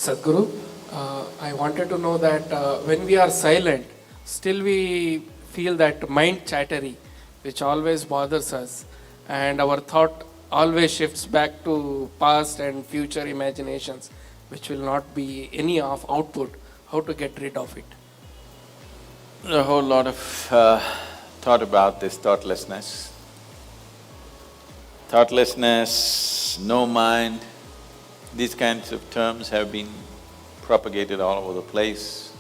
Sadhguru, I wanted to know that when we are silent, still we feel that mind chattery, which always bothers us, and our thought always shifts back to past and future imaginations, which will not be any of output. How to get rid of it? A whole lot of thought about this thoughtlessness. Thoughtlessness, no mind, these kinds of terms have been propagated all over the place,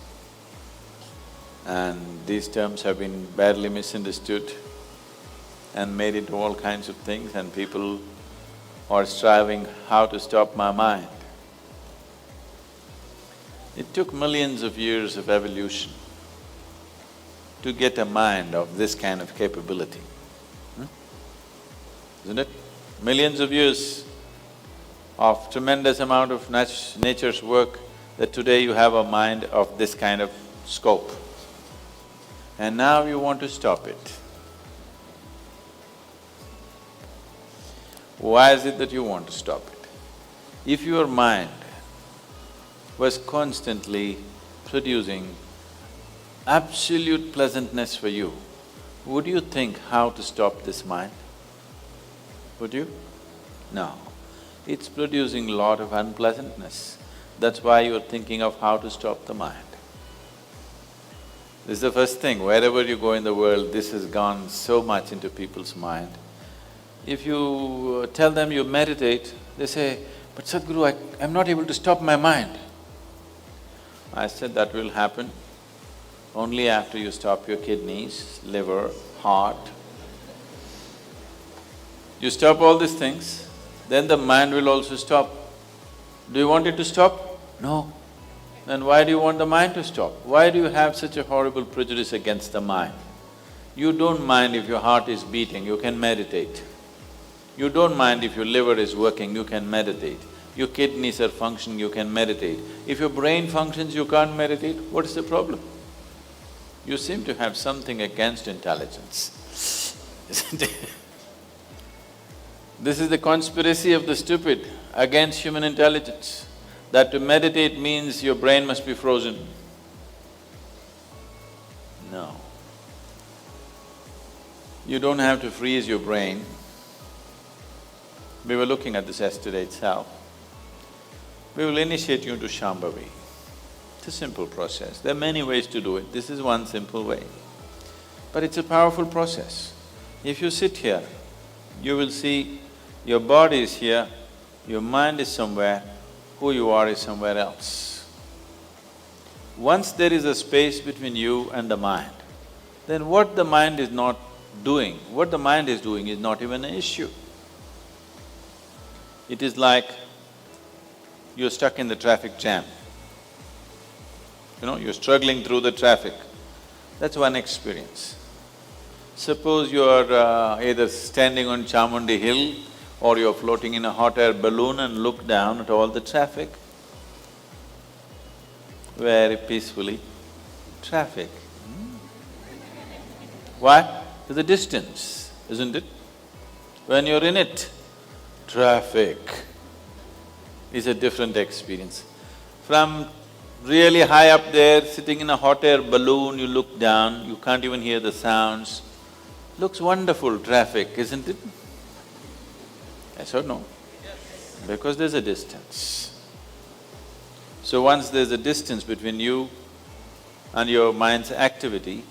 and these terms have been badly misunderstood and made into all kinds of things, and people are striving how to stop my mind. It took millions of years of evolution to get a mind of this kind of capability, isn't it? Millions of years of tremendous amount of nature's work, that today you have a mind of this kind of scope. And now you want to stop it. Why is it that you want to stop it? If your mind was constantly producing absolute pleasantness for you, would you think how to stop this mind? Would you? No. It's producing a lot of unpleasantness. That's why you're thinking of how to stop the mind. This is the first thing, wherever you go in the world, this has gone so much into people's mind. If you tell them you meditate, they say, "But Sadhguru, I'm not able to stop my mind." I said, that will happen only after you stop your kidneys, liver, heart. You stop all these things, then the mind will also stop. Do you want it to stop? No. Then why do you want the mind to stop? Why do you have such a horrible prejudice against the mind? You don't mind if your heart is beating, you can meditate. You don't mind if your liver is working, you can meditate. Your kidneys are functioning, you can meditate. If your brain functions, you can't meditate, what is the problem? You seem to have something against intelligence, isn't it? This is the conspiracy of the stupid against human intelligence, that to meditate means your brain must be frozen. No. You don't have to freeze your brain. We were looking at this yesterday itself. We will initiate you into Shambhavi. It's a simple process. There are many ways to do it, this is one simple way. But it's a powerful process. If you sit here, you will see your body is here, your mind is somewhere, who you are is somewhere else. Once there is a space between you and the mind, then what the mind is not doing, what the mind is doing is not even an issue. It is like you're stuck in the traffic jam. You're struggling through the traffic. That's one experience. Suppose you're either standing on Chamundi Hill or you're floating in a hot air balloon and look down at all the traffic. Very peacefully, traffic. Why? There's a distance, isn't it? When you're in it, traffic is a different experience. From really high up there, sitting in a hot air balloon, you look down, you can't even hear the sounds. Looks wonderful, traffic, isn't it? Yes or no? Because there's a distance. So once there's a distance between you and your mind's activity,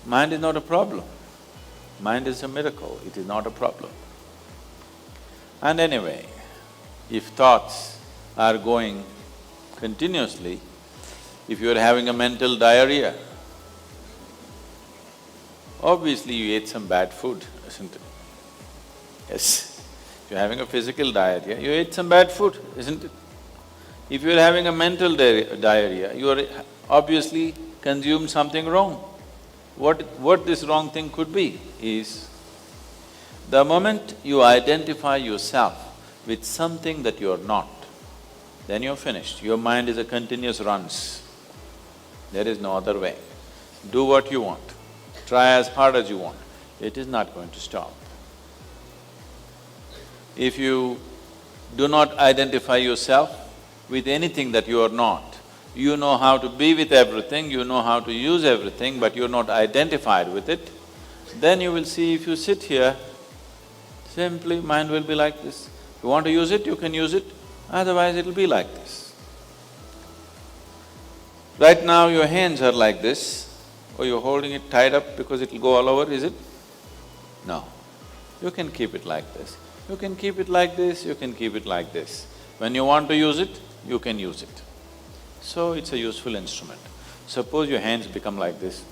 mind is not a problem. Mind is a miracle, it is not a problem. And anyway, if thoughts are going continuously, if you're having a mental diarrhea, obviously you ate some bad food, isn't it? Yes. If you're having a physical diarrhea, you ate some bad food, isn't it? If you're having a mental diarrhea, you are obviously consumed something wrong. What this wrong thing could be is, the moment you identify yourself with something that you're not, then you're finished. Your mind is a continuous runs. There is no other way. Do what you want, try as hard as you want, it is not going to stop. If you do not identify yourself with anything that you are not. You know how to be with everything, you know how to use everything, but you're not identified with it, then you will see if you sit here, simply mind will be like this. You want to use it, you can use it, otherwise it'll be like this. Right now your hands are like this, or you're holding it tied up because it'll go all over, is it? No. You can keep it like this. You can keep it like this, you can keep it like this. When you want to use it, you can use it. So it's a useful instrument. Suppose your hands become like this.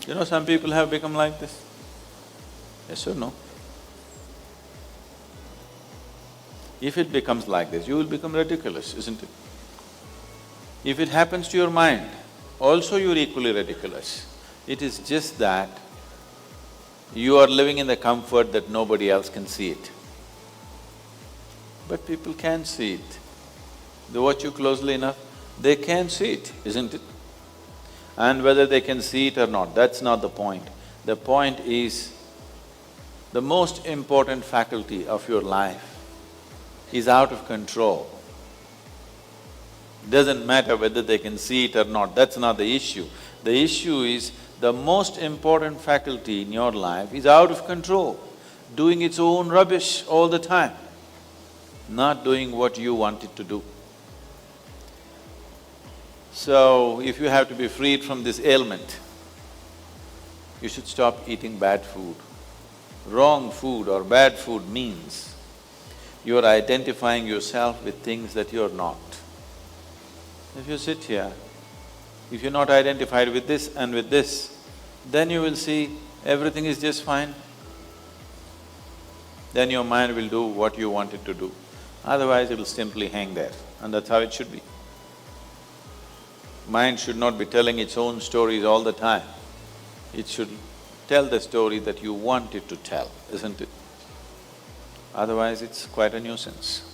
You know, some people have become like this. Yes or no? If it becomes like this, you will become ridiculous, isn't it? If it happens to your mind, also you're equally ridiculous. It is just that you are living in the comfort that nobody else can see it. But people can see it. They watch you closely enough, they can see it, isn't it? And whether they can see it or not, that's not the point. The point is, the most important faculty of your life is out of control. Doesn't matter whether they can see it or not, that's not the issue. The issue is, the most important faculty in your life is out of control, doing its own rubbish all the time, not doing what you want it to do. So, if you have to be freed from this ailment, you should stop eating bad food. Wrong food or bad food means you are identifying yourself with things that you are not. If you sit here, if you're not identified with this and with this, then you will see everything is just fine. Then your mind will do what you want it to do. Otherwise, it'll simply hang there, and that's how it should be. Mind should not be telling its own stories all the time. It should tell the story that you want it to tell, isn't it? Otherwise, it's quite a nuisance.